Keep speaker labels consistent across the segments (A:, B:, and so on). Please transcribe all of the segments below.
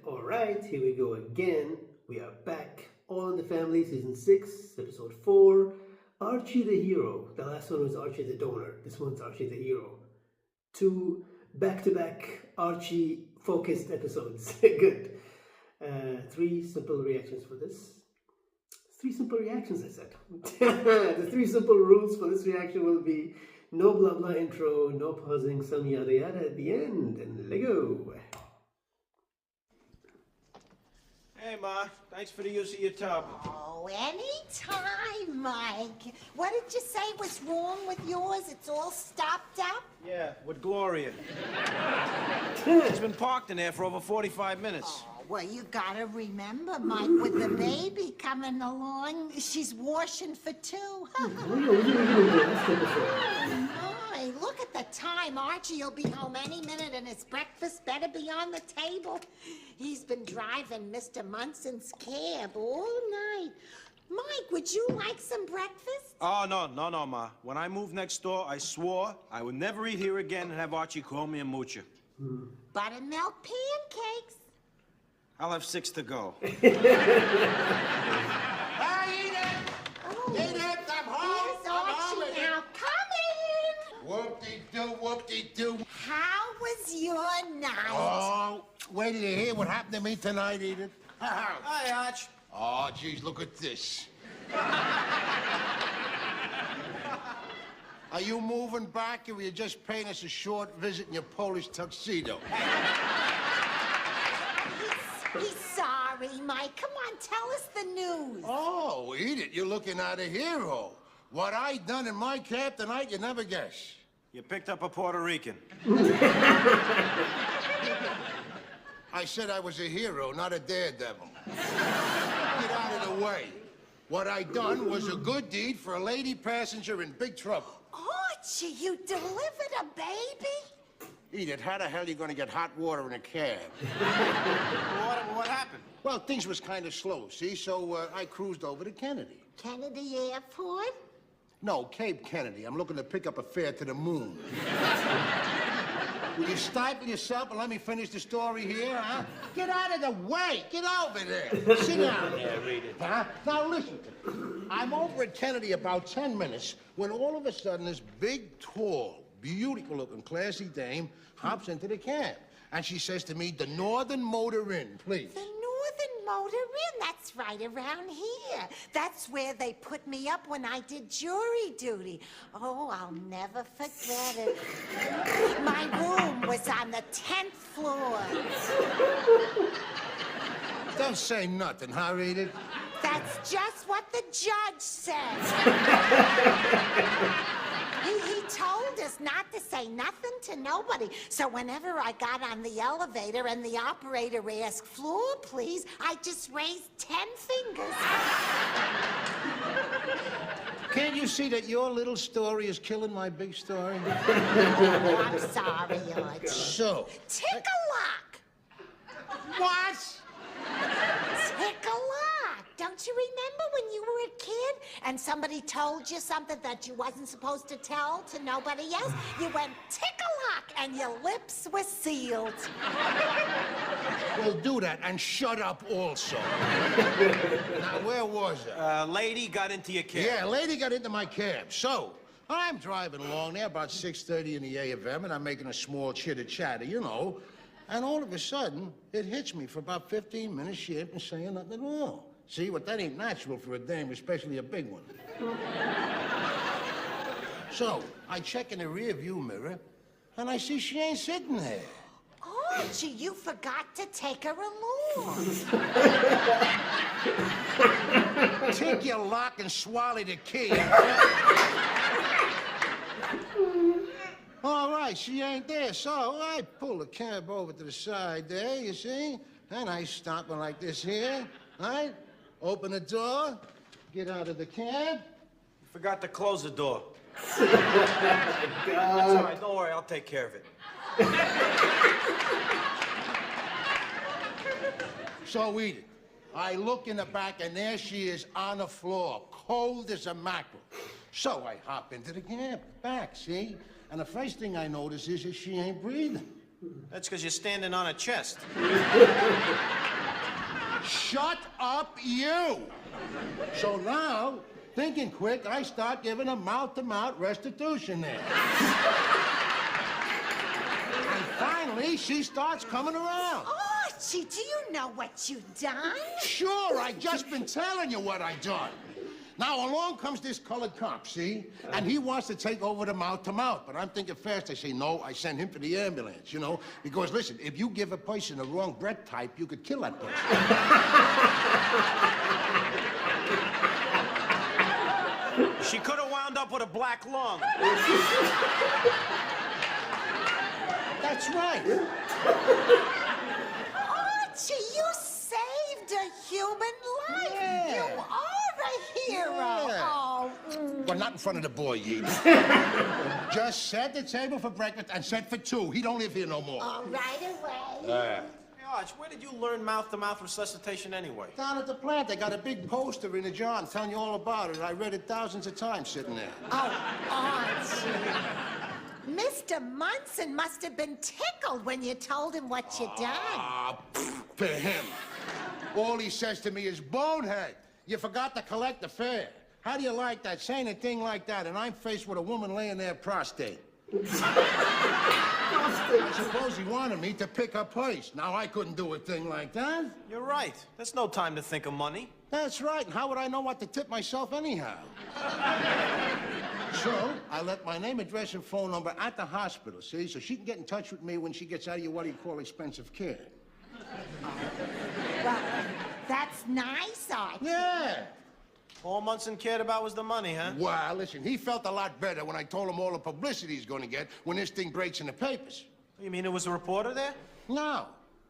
A: All right, here we go again. We are back. All in the Family, Season 6, Episode 4. Archie the Hero. The last one was Archie the Donor. This one's Archie the Hero. 2 back-to-back Archie-focused episodes. Good. 3 simple reactions for this. 3 simple reactions, I said. The 3 simple rules for this reaction will be no blah blah intro, no pausing, some yada yada at the end, and let go.
B: Hey, Ma. Thanks for the use of your tub.
C: Oh, anytime, Mike. What did you say was wrong with yours? It's all stopped up?
B: Yeah, with Gloria. She's been parked in there for over 45 minutes.
C: Oh, well, you gotta remember, Mike, with the baby coming along, she's washing for 2. My, look at the time. Archie will be home any minute and his breakfast better be on the table. He's been driving Mr. Munson's cab all night. Mike, would you like some breakfast?
B: Oh, no, Ma. When I moved next door, I swore I would never eat here again and have Archie call me a moocher.
C: Buttermilk pancakes.
B: I'll have 6 to go.
D: Hey, Edith!
C: Oh,
D: Edith, I'm home!
C: here's Archie now. Come in.
D: Whoop-de-doo, whoop-de-doo.
C: How was your night?
D: Oh, wait till you hear what happened to me tonight, Edith.
B: Hi, Arch.
D: Oh, geez, look at this. Are you moving back, or were you just paying us a short visit in your Polish tuxedo?
C: He's sorry, Mike. Come on, tell us the news.
D: Oh, Edith, you're looking at a hero. What I done in my cab tonight, you never guess.
B: You picked up a Puerto Rican.
D: I said I was a hero, not a daredevil. Get out of the way. What I done was a good deed for a lady passenger in big trouble.
C: Archie, you delivered a baby?
D: Edith, how the hell are you going to get hot water in a cab?
B: What happened?
D: Well, things was kind of slow, see? So I cruised over to Kennedy.
C: Kennedy Airport?
D: No, Cape Kennedy. I'm looking to pick up a fare to the moon. Will you stifle yourself and let me finish the story here, huh? Get out of the way! Get over there! Sit down there, Edith. Huh? Now listen. I'm over at Kennedy about 10 minutes when all of a sudden this big, tall, beautiful-looking, classy dame hops into the cab. And she says to me, "The Northern Motor Inn, please."
C: The Northern Motor Inn, that's right around here. That's where they put me up when I did jury duty. Oh, I'll never forget it. My room was on the 10th floor.
D: Don't say nothing, huh, Edith?
C: That's just what the judge said. He told us not to say nothing to nobody. So whenever I got on the elevator and the operator asked, "Floor, please," I just raised 10 fingers.
D: Can't you see that your little story is killing my big story?
C: Oh, I'm sorry, Archie.
D: So.
C: Tick-a-lock.
D: What?
C: Tick-a-lock. Don't you remember when you were a kid and somebody told you something that you wasn't supposed to tell to nobody else? You went tick-a-lock and your lips were sealed.
D: Well, do that and shut up also. Now, where was I?
B: Lady got into your cab.
D: Yeah, a lady got into my cab. So, I'm driving along there about 6:30 in the AM, and I'm making a small chitter-chatter, you know. And all of a sudden, it hits me for about 15 minutes she ain't been saying nothing at all. See, but that ain't natural for a dame, especially a big one. So, I check in the rear view mirror, and I see she ain't sitting there.
C: Archie, you forgot to take her along.
D: Take your lock and swallow the key. All right, she ain't there, so I pull the cab over to the side there, you see? And I stop her like this here, right? Open the door, get out of the cab.
B: You forgot to close the door. That's all right, don't worry, I'll take care of it.
D: So, Edith, I look in the back, and there she is on the floor, cold as a mackerel. So I hop into the cab, back, see? And the first thing I notice is that she ain't breathing.
B: That's because you're standing on a chest.
D: Shut up, you! So now, thinking quick, I start giving a mouth-to-mouth restitution there. And finally, she starts coming around.
C: Archie, do you know what you've done?
D: Sure, I just been telling you what I done. Now, along comes this colored cop, see? And he wants to take over the mouth-to-mouth. But I'm thinking fast. I say, no, I send him for the ambulance, you know? Because, listen, if you give a person the wrong breath type, you could kill that person.
B: She could have wound up with a black lung.
D: That's right.
C: Archie, you saved a human life.
D: Yeah.
C: You are a hero.
D: Yeah.
C: Oh.
D: But not in front of the boy, Yee. Just set the table for breakfast and set for two. He don't live here no more.
C: All right away.
B: Hey, Arch, where did you learn mouth-to-mouth resuscitation anyway?
D: Down at the plant, they got a big poster in the John telling you all about it. I read it thousands of times sitting there.
C: Oh, Archie. Mr. Munson must have been tickled when you told him what you done.
D: Ah, for him. All he says to me is, bonehead, you forgot to collect the fare. How do you like that, saying a thing like that, and I'm faced with a woman laying there prostate? I suppose he wanted me to pick her place. Now, I couldn't do a thing like that.
B: You're right. There's no time to think of money.
D: That's right, and how would I know what to tip myself anyhow? So, I left my name, address, and phone number at the hospital, see? So she can get in touch with me when she gets out of your, what do you call, expensive care.
C: Well, that's nice, Archie.
D: Yeah.
B: All Munson cared about was the money, huh?
D: Well, listen, he felt a lot better when I told him all the publicity he's going to get when this thing breaks in the papers.
B: You mean there was a reporter there?
D: No.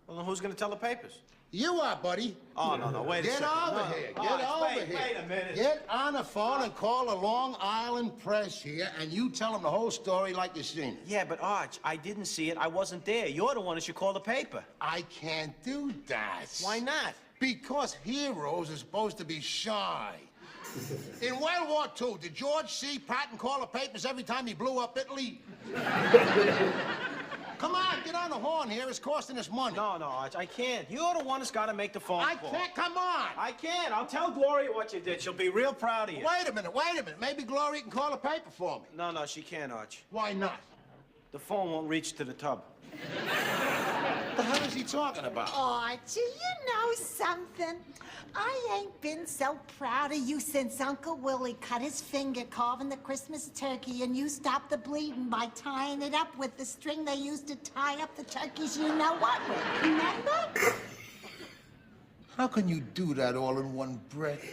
B: Well, then who's going to tell the papers?
D: You are, buddy.
B: Oh, no, wait a
D: Get
B: second.
D: over
B: No.
D: here.
B: Oh,
D: Get over
B: wait,
D: here.
B: Wait a minute.
D: Get on the phone and call the Long Island Press here, and you tell them the whole story like you seen it.
B: Yeah, but Arch, I didn't see it. I wasn't there. You're the one that should call the paper.
D: I can't do that.
B: Why not?
D: Because heroes are supposed to be shy. In World War II, did George C. Patton call the papers every time he blew up Italy? Come on, get on the horn here. It's costing us money.
B: No, Arch, I can't. You're the one that's got to make the phone call.
D: I can't. Come on.
B: I can't. I'll tell Gloria what you did. She'll be real proud of you.
D: Wait a minute. Maybe Gloria can call the paper for me.
B: No, she can't, Arch.
D: Why not?
B: The phone won't reach to the tub.
D: What the hell is he talking about?
C: Archie, you know something? I ain't been so proud of you since Uncle Willie cut his finger carving the Christmas turkey and you stopped the bleeding by tying it up with the string they used to tie up the turkeys you know what with. Remember?
D: How can you do that all in one breath?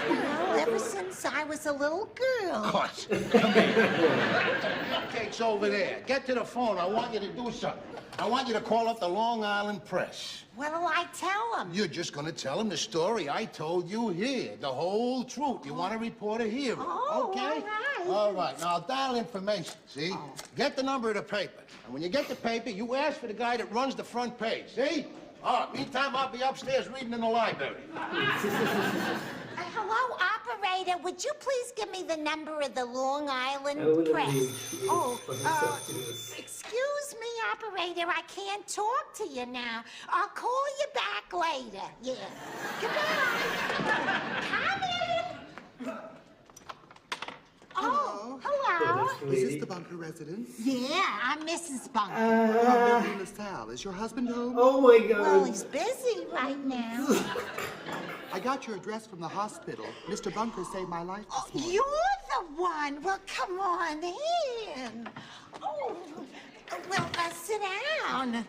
C: Well, ever since I was a little girl.
D: What? Come here. Cake's over there. Get to the phone. I want you to do something. I want you to call up the Long Island Press.
C: What'll I tell them?
D: You're just going to tell them the story I told you here. The whole truth. You want to report a hero.
C: Oh,
D: okay?
C: all right.
D: All right. Now, dial information, see? Get the number of the paper. And when you get the paper, you ask for the guy that runs the front page, see? All right. Meantime, I'll be upstairs reading in the library.
C: Hello, operator. Would you please give me the number of the Long Island Press? Excuse me, operator. I can't talk to you now. I'll call you back later. Yeah. Goodbye. Come in. Oh, hello.
E: Is this the Bunker residence?
C: Yeah, I'm Mrs. Bunker.
E: I'm Billy LaSalle. Is your husband home?
A: Oh my God.
C: Well, he's busy right now.
E: I got your address from the hospital. Mr. Bunker saved my life
C: Oh,
E: this morning.
C: you're the one. Well, come on in. Oh, well, sit down.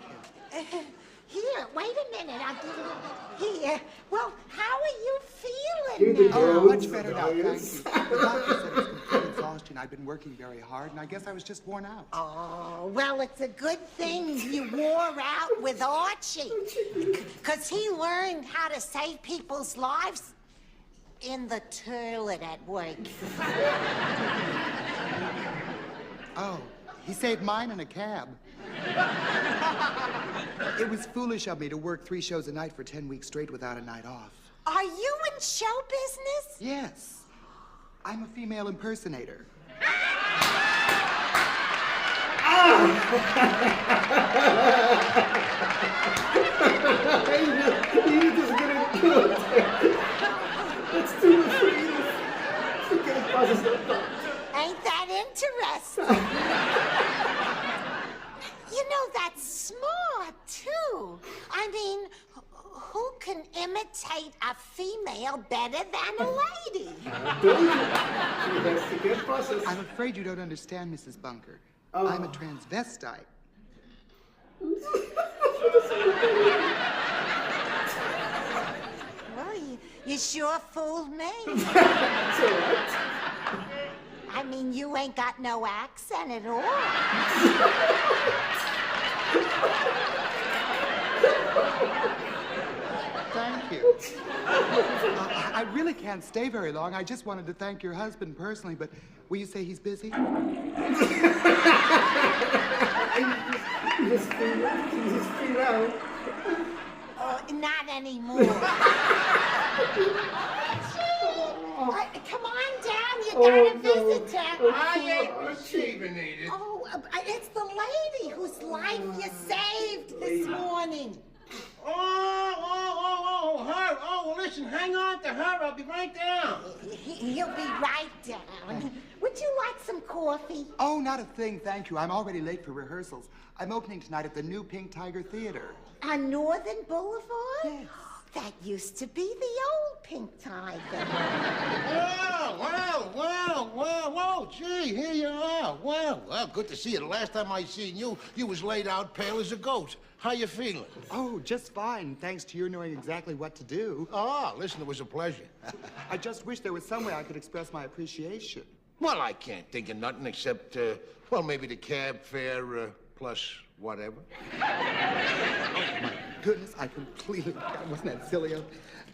C: Here, wait a minute. I'll give you here. Well, how are you feeling now?
E: Oh, much better now, thank you. The doctor said it's complete exhaustion. I've been working very hard, and I guess I was just worn out.
C: Oh, well, it's a good thing you wore out with Archie. Because he learned how to save people's lives in the toilet at work.
E: Oh, he saved mine in a cab. It was foolish of me to work 3 shows a night for 10 weeks straight without a night off.
C: Are you in show business?
E: Yes. I'm a female impersonator.
A: Oh You're just gonna do it. That's too much for Edith. She can't process that thought.
C: Ain't that interesting? You know, that's smart, too. I mean, who can imitate a female better than a lady?
A: She can't process.
E: I'm afraid you don't understand, Mrs. Bunker.
A: Oh.
E: I'm a transvestite.
C: Well, you sure fooled me. I mean, you ain't got no accent at all.
E: Thank you. I really can't stay very long. I just wanted to thank your husband personally, but will you say he's busy?
A: He's just free now.
C: Oh, not anymore. Come on down, you got a visitor.
D: I ain't receiving it.
C: Oh, it's the lady whose life you saved this morning.
D: Her. Oh, listen, hang on to her. I'll be right down.
C: He'll be right down. Would you like some coffee?
E: Oh, not a thing, thank you. I'm already late for rehearsals. I'm opening tonight at the new Pink Tiger Theater.
C: On Northern Boulevard?
E: Yes.
C: That used to be the old Pink Tiger.
D: Well, gee, here you are. Well, good to see you. The last time I seen you, you was laid out pale as a goat. How you feeling?
E: Oh, just fine, thanks to your knowing exactly what to do.
D: Oh, listen, it was a pleasure.
E: I just wish there was some way I could express my appreciation.
D: Well, I can't think of nothing except, well, maybe the cab fare plus whatever.
E: Goodness, I completely forgot. Wasn't that silly?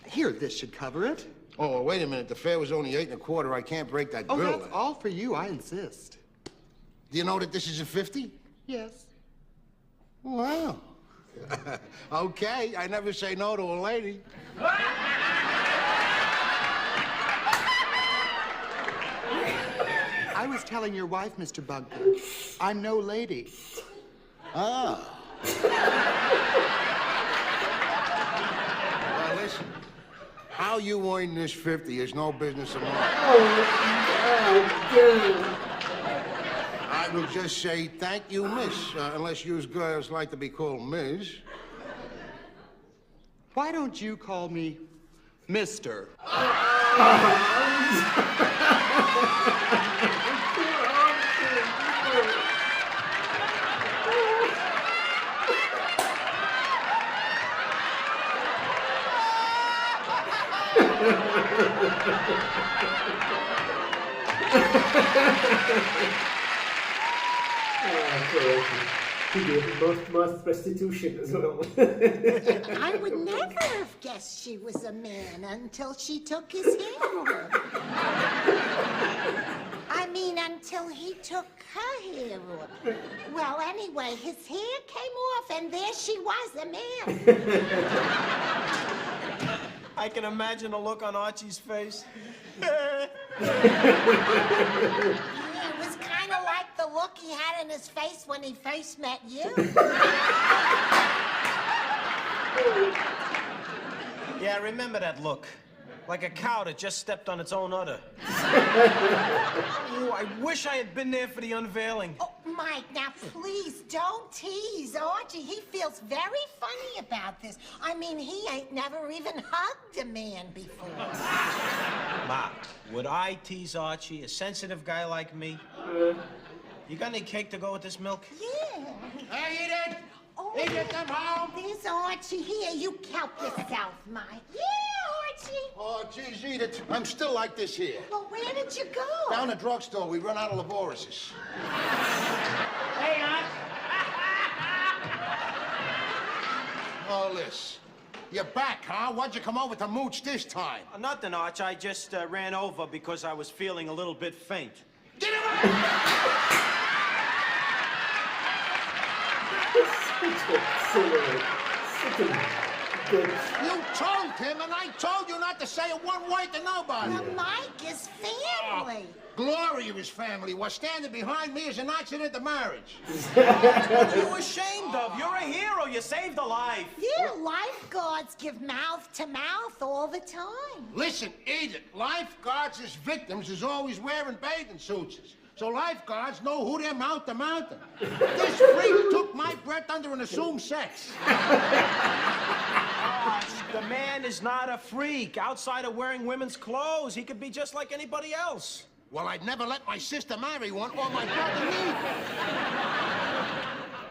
E: Here, this should cover it.
D: Oh, wait a minute. The fare was only 8 1/4. I can't break that
E: Oh,
D: bill.
E: that's all for you, I insist.
D: Do you know that this is a 50?
E: Yes.
D: Wow. Okay, I never say no to a lady.
E: I was telling your wife, Mr. Bunker, I'm no lady.
D: Ah. Well, listen. How you earn this 50 is no business of mine. I will just say thank you, miss, unless you girls like to be called Ms.
E: Why don't you call me Mr.?
A: He did must restitution as well.
C: I would never have guessed she was a man until she took his hair off. I mean, until he took her hair off. Well, anyway, his hair came off, and there she was, a man.
B: I can imagine the look on Archie's face.
C: Yeah, it was kind of like the look he had in his face when he first met you.
B: Yeah, I remember that look. Like a cow that just stepped on its own udder. Oh, I wish I had been there for the unveiling.
C: Oh, Mike, now please don't tease Archie. He feels very funny about this. I mean, he ain't never even hugged a man before.
B: Ma, would I tease Archie, a sensitive guy like me? You got any cake to go with this milk?
C: Yeah.
D: Hey, Edith!
C: Oh,
D: Edith, come home!
C: there's Archie. Here, you help yourself, Mike. Yeah, Archie.
D: Oh, geez, Edith, I'm still like this here.
C: Well, where did you go?
D: Down the drugstore, we run out of Laborises.
F: Hey, Arch.
D: Oh, Liz, you're back, huh? Why'd you come over to mooch this time?
B: Nothing, Arch. I just ran over because I was feeling a little bit faint.
D: Get him out!
A: Good.
D: You told him, and I told you not to say a one word to nobody.
C: Well, Mike is family.
D: Glory of his family was standing behind me as an accident of marriage.
B: What are you ashamed of? You're a hero. You saved a life.
C: Yeah, lifeguards give mouth to mouth all the time.
D: Listen, Edith, lifeguards as victims is always wearing bathing suits. So lifeguards know who they're mouth to mouth. This freak took my breath under an assumed sex.
B: The man is not a freak. Outside of wearing women's clothes, he could be just like anybody else.
D: Well, I'd never let my sister marry one or my brother neither.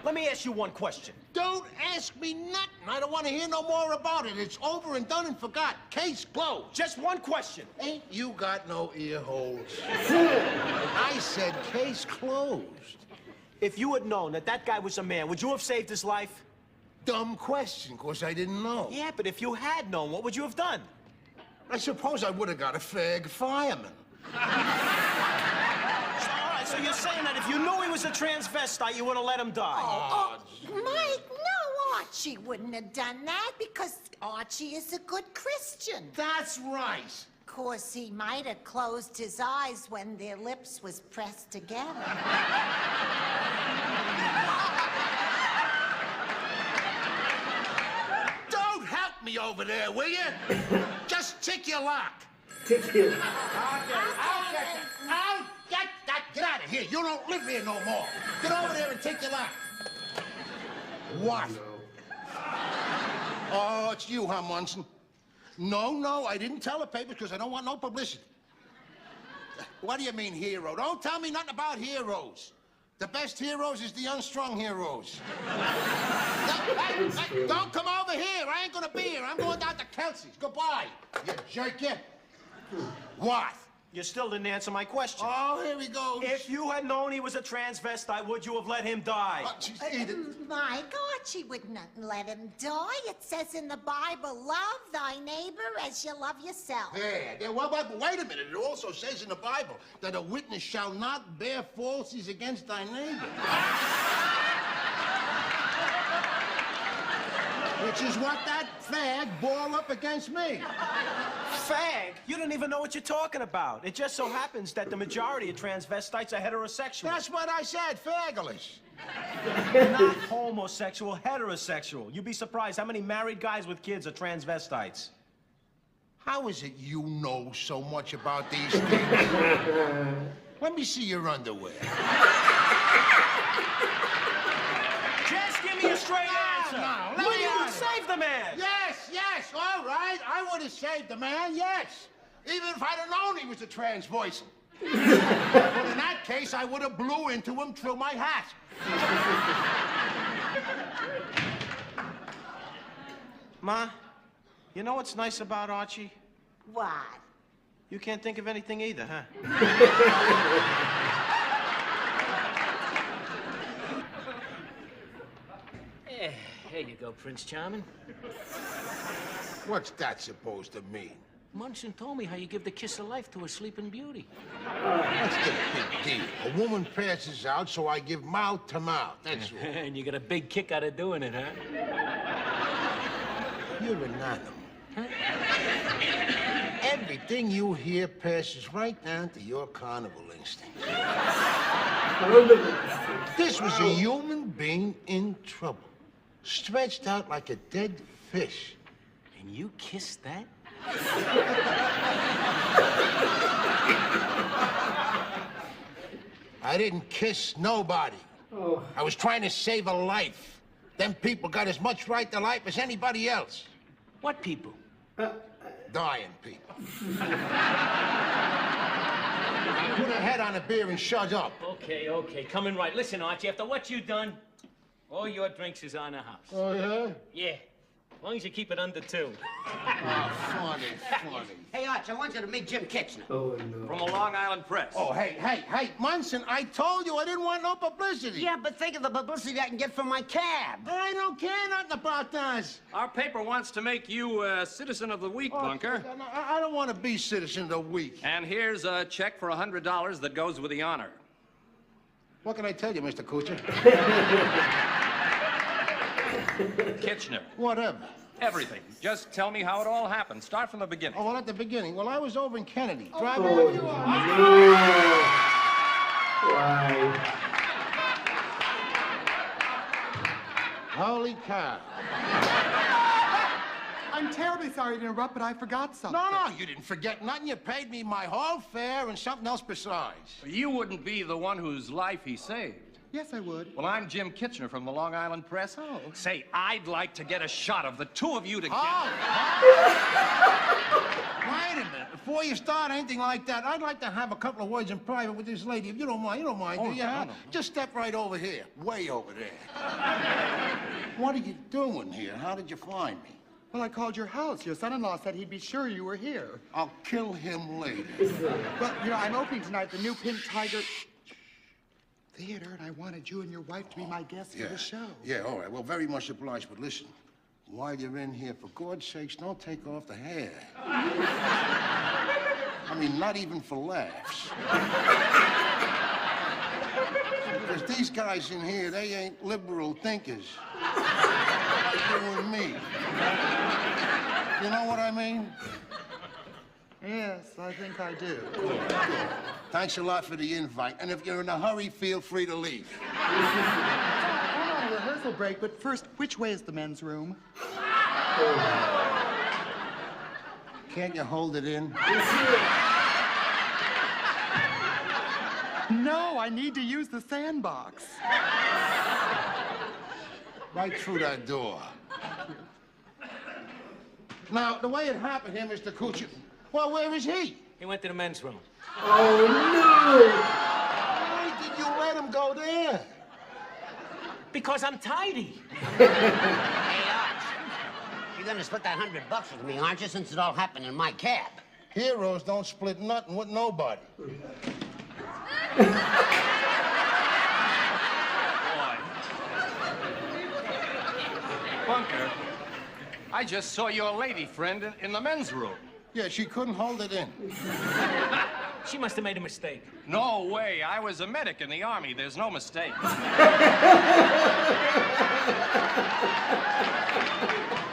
B: Let me ask you one question.
D: Don't ask me nothing. I don't want to hear no more about it. It's over and done and forgot. Case closed.
B: Just one question.
D: Ain't you got no ear holes? I said case closed.
B: If you had known that that guy was a man, would you have saved his life?
D: Dumb question, 'cause I didn't know.
B: Yeah, but if you had known, what would you have done?
D: I suppose I would have got a fag fireman.
B: All right, so you're saying that if you knew he was a transvestite, you would have let him die?
C: Oh, Mike, no, Archie wouldn't have done that because Archie is a good Christian.
D: That's right.
C: Of course, he might have closed his eyes when their lips was pressed together.
D: Don't help me over there, will you? Just tick your lock.
A: Take care.
D: Get out of here. You don't live here no more. Get over there and take your lock. What? Oh, it's you, huh, Munson? No, I didn't tell the papers because I don't want no publicity. What do you mean, hero? Don't tell me nothing about heroes. The best heroes is the unstrung heroes. Hey, don't come over here. I ain't gonna be here. I'm going down to Kelsey's. Goodbye, you jerk, you. What?
B: You still didn't answer my question.
D: Oh, here we go.
B: If you had known he was a transvestite, would you have let him die?
C: Mike, Archie would not let him die. It says in the Bible, love thy neighbor as you love yourself.
D: Yeah, well, wait a minute. It also says in the Bible that a witness shall not bear falsies against thy neighbor. Which is what that fag bore up against me.
B: Fag? You don't even know what you're talking about. It just so happens that the majority of transvestites are heterosexual.
D: That's what I said, fagglish.
B: Not homosexual, heterosexual. You'd be surprised how many married guys with kids are transvestites.
D: How is it you know so much about these things? Let me see your underwear.
B: Just give me a straight answer.
D: No, let
B: Will
D: me
B: you
D: on.
B: save the man?
D: Yes, all right. I would have saved the man, yes. Even if I'd have known he was a trans voice. But in that case, I would have blew into him through my hat.
B: Ma, you know what's nice about Archie?
C: What?
B: You can't think of anything either, huh?
G: Here you go, Prince Charming.
D: What's that supposed to mean?
G: Munson told me how you give the kiss of life to a sleeping beauty.
D: What's the big deal? A woman passes out, so I give mouth to mouth. That's all.
G: And you got a big kick out of doing it, huh?
D: You're an animal. Everything you hear passes right down to your carnival instinct. This was a human being in trouble, stretched out like a dead fish.
G: And you kissed that?
D: I didn't kiss nobody.
A: Oh.
D: I was trying to save a life. Them people got as much right to life as anybody else.
G: What people?
D: Dying people. Put a head on a beer and shut up.
G: Okay, coming right. Listen, Archie, after what you done, all your drinks is on the house.
D: Oh, yeah?
G: Yeah, as long as you keep it under 2.
D: Oh, funny.
F: Hey, Arch, I want you to meet Jim Kitchener.
A: Oh, no.
F: From a Long Island press.
D: Oh, hey, Munson, I told you I didn't want no publicity.
F: Yeah, but think of the publicity I can get from my cab.
D: I don't care nothing about that.
H: Our paper wants to make you Citizen of the Week, Bunker.
D: I don't want to be Citizen of the Week.
H: And here's a check for $100 that goes with the honor.
D: What can I tell you, Mr. Kuchar?
H: Kitchener,
D: Whatever.
H: Everything. Just tell me how it all happened. Start from the beginning.
D: Oh, well, at the beginning. Well, I was over in Kennedy.
A: Oh,
D: Driving.
A: no. Why?
D: Holy cow.
E: I'm terribly sorry to interrupt, but I forgot something.
D: No, you didn't forget nothing. You paid me my whole fare and something else besides.
H: You wouldn't be the one whose life he saved.
E: Yes, I would.
H: Well, I'm Jim Kitchener from the Long Island Press.
E: Oh.
H: Say, I'd like to get a shot of the two of you together.
D: Wait a minute. Before you start anything like that, I'd like to have a couple of words in private with this lady. If you don't mind,
H: Oh,
D: do you?
H: no,
D: Huh?
H: no.
D: Just step right over here. Way over there. What are you doing here? How did you find me?
E: Well, I called your house. Your son-in-law said he'd be sure you were here.
D: I'll kill him later.
E: Well, you know, I'm opening tonight the new Pink Tiger Theater, and I wanted you and your wife to be my guests for the show.
D: Yeah, all right. Well, very much obliged. But listen, while you're in here, for God's sakes, don't take off the hair. I mean, not even for laughs. Because these guys in here, they ain't liberal thinkers. Like you and me. You know what I mean?
E: Yes, I think I do.
D: Thanks a lot for the invite. And if you're in a hurry, feel free to leave.
E: I'm on a rehearsal break, but first, which way is the men's room?
D: Can't you hold it in?
E: No, I need to use the sandbox.
D: Right through that door. Now, the way it happened here, Mr. Kuchar, well, where is he?
G: He went to the men's room.
A: Oh,
D: Why did you let him go there?
G: Because I'm tidy.
F: Hey, Arch, you're gonna split that $100 with me, aren't you, since it all happened in my cab?
D: Heroes don't split nothing with nobody.
H: Boy. Bunker, I just saw your lady friend in the men's room.
D: Yeah, she couldn't hold it in.
G: She must have made a mistake.
H: No way. I was a medic in the Army. There's no mistake.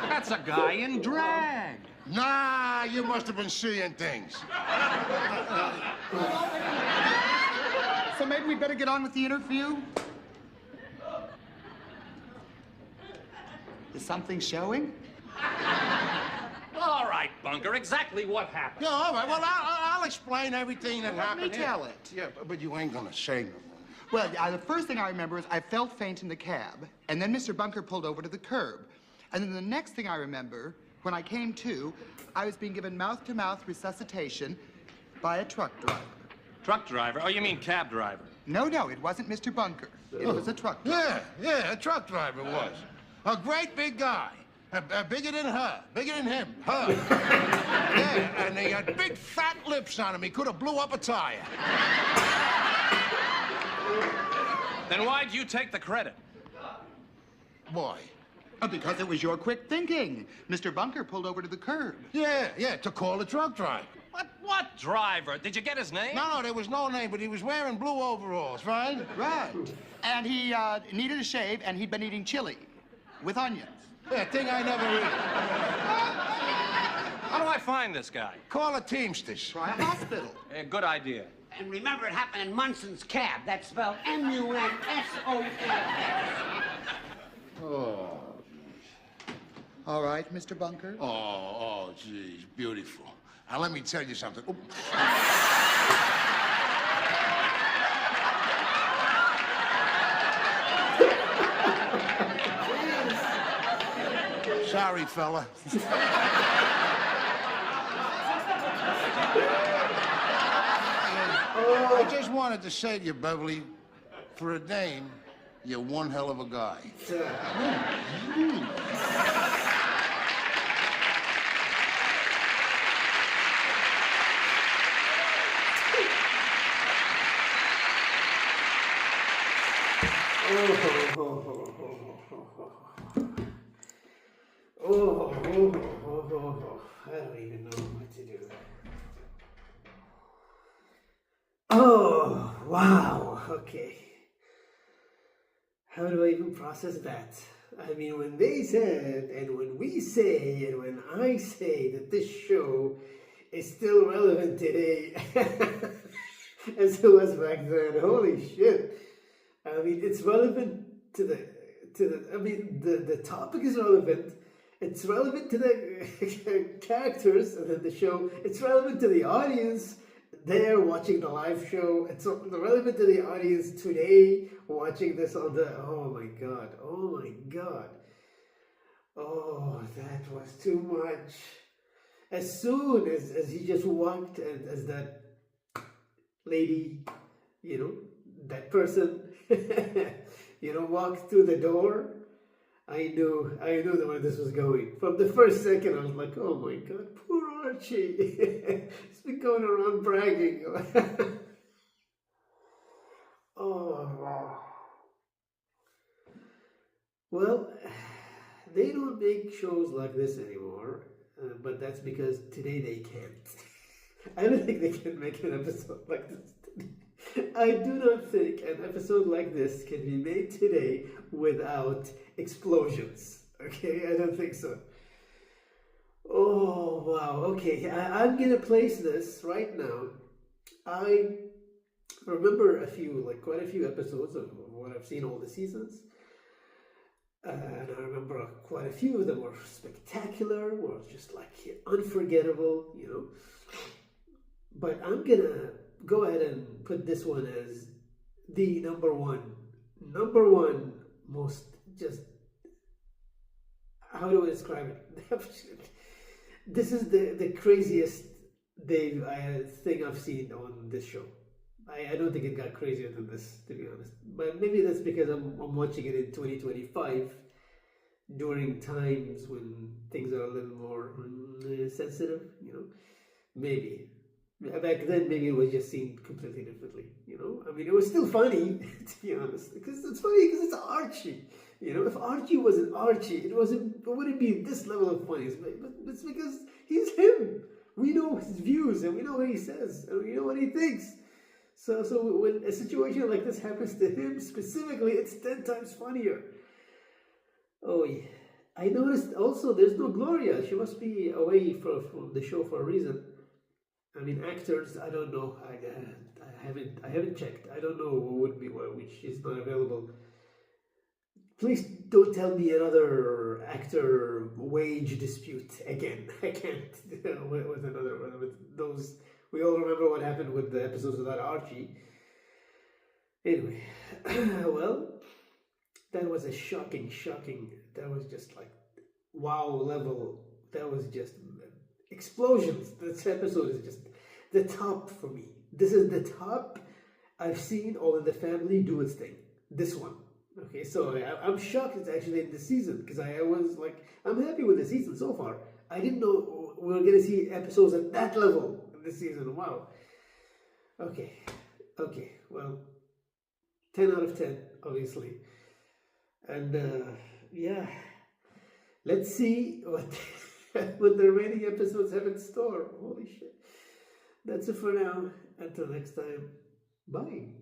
H: That's a guy in drag.
D: Nah, you must have been seeing things.
E: So maybe we better get on with the interview? Is something showing?
H: All right, Bunker, exactly what happened?
D: Yeah, all right. Well, I'll explain everything that
E: Let
D: happened
E: me
D: here.
E: tell it.
D: Yeah, but you ain't gonna say nothing.
E: Well, the first thing I remember is I felt faint in the cab, and then Mr. Bunker pulled over to the curb. And then the next thing I remember, when I came to, I was being given mouth-to-mouth resuscitation by a truck driver.
H: Truck driver? Oh, you mean cab driver.
E: No, it wasn't Mr. Bunker. It was a truck driver.
D: Yeah, a truck driver was. A great big guy. Bigger than her. Bigger than him. Her. Yeah, and he had big fat lips on him. He could have blew up a tire.
H: Then why'd you take the credit?
D: Boy.
E: Because it was your quick thinking. Mr. Bunker pulled over to the curb.
D: Yeah, to call the truck driver.
H: What driver? Did you get his name?
D: No, there was no name, but he was wearing blue overalls, right?
E: Right. And he needed a shave, and he'd been eating chili with onions.
D: Yeah, thing I never eat.
H: How do I find this guy?
D: Call a Teamsters.
E: Try a hospital.
H: Good idea.
F: And remember, it happened in Munson's cab. That's spelled M-U-N-S-O-N-S.
D: Oh.
E: All right, Mr. Bunker.
D: Oh, geez, beautiful. Now, let me tell you something. Oop. Sorry, fella. I just wanted to say to you, Beverly, for a dame, you're one hell of a guy.
A: I don't even know what to do. Oh, wow. Okay. How do I even process that? I mean, when they said, and when we say, and when I say that this show is still relevant today as it was back then, holy shit. I mean, it's relevant to the I mean, the topic is relevant. It's relevant to the characters and the show. It's relevant to the audience there watching the live show. It's relevant to the audience today watching this on the, oh my god, oh my god. Oh, that was too much. As soon as he just walked, and as that lady, you know, that person, you know, walked through the door, I knew where this was going. From the first second, I was like, oh my god, poor Archie. He's been going around bragging. Oh. Well, they don't make shows like this anymore, but that's because today they can't. I don't think they can make an episode like this today. I do not think an episode like this can be made today without explosions. Okay, I don't think so. Oh, wow. Okay, I'm gonna place this right now. I remember quite a few episodes of what I've seen all the seasons. And I remember quite a few of them were spectacular, were just like unforgettable, you know. But I'm gonna go ahead and put this one as the number one most, just, how do I describe it? This is the craziest thing I've seen on this show. I don't think it got crazier than this, to be honest. But maybe that's because I'm watching it in 2025, during times when things are a little more sensitive, you know. Maybe. Back then, maybe it was just seen completely differently, you know. I mean, it was still funny, to be honest, because it's funny because it's Archie. You know, if Archie wasn't Archie, it wouldn't be this level of funny. But it's because he's him. We know his views, and we know what he says, and we know what he thinks. So when a situation like this happens to him specifically, it's 10 times funnier. Oh yeah. I noticed also there's no Gloria. She must be away from the show for a reason. I mean, actors, I don't know. I haven't checked. I don't know who would be which is not available. Please don't tell me another actor wage dispute again. I can't with those. We all remember what happened with the episodes without Archie. Anyway, well, that was a shocking. That was just like wow level. That was just explosions. This episode is just the top for me. This is the top I've seen All in the Family do its thing. This one. Okay, so I'm shocked it's actually in this season, because I was like, I'm happy with the season so far. I didn't know we were going to see episodes at that level in this season. Wow. Okay, well, 10 out of 10, obviously. And yeah, let's see what the remaining episodes have in store. Holy shit. That's it for now. Until next time, bye.